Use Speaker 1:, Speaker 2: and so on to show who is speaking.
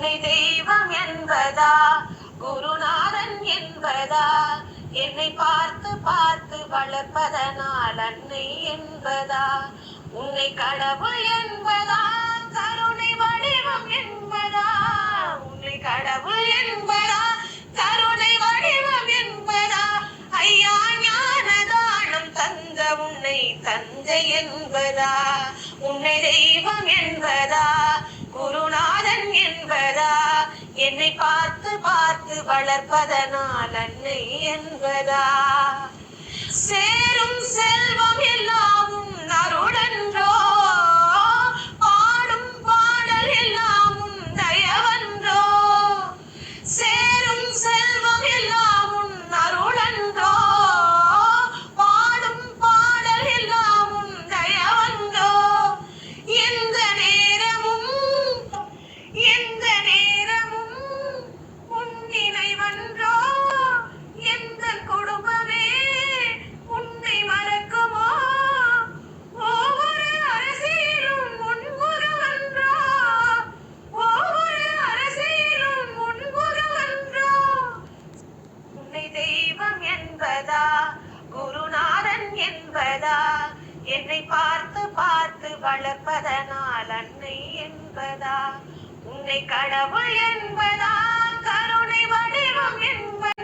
Speaker 1: உன்னை தெய்வம் என்பதா, குருநாதன் என்பதா, என்னை பார்த்து பார்த்து வளர்ப்பதனால் அன்னை என்பதா, உன்னை கடவுள் என்பதா, கருணை வடிவம் என்பதா, உன்னை கடவுள் என்பதா, கருணை வடிவம் என்பதா, ஐயா ஞானதானம் தந்த உன்னை தந்தை என்பதா, உன்னை தெய்வம் என்பதா, குருநாதன் என்பதா, என்னை பார்த்து பார்த்து வளர்ப்பதனால் அன்னை என்பதா, சேரும் செல்வம் எல்லாமும் அருளன்றோ, பாடும் பாடல் எல்லாமும் தயவன்றோ, சேரும் செல்வம் எல்லாமும் அருளன்றோ, பாடும் பாடல் எல்லாமும் தயவன்றோ, எந்த நேரமும் உன் நினைவன்றோ, எந்த குடும்பமே உன்னை மறக்குமோ, ஒவ்வொரு அரசியலும் முன்முகவன்றோ, ஒவ்வொரு அரசியலும் முன்முகவன்றோ, உன்னை தெய்வம் என்பதா, குருநாதன் என்பதா, என்னை பார்த்து பார்த்து வளர்ப்பதனால் அன்னை என்பதா, உன்னை கடவுள் என்பதா, கருணை வடிவம் என்பதா.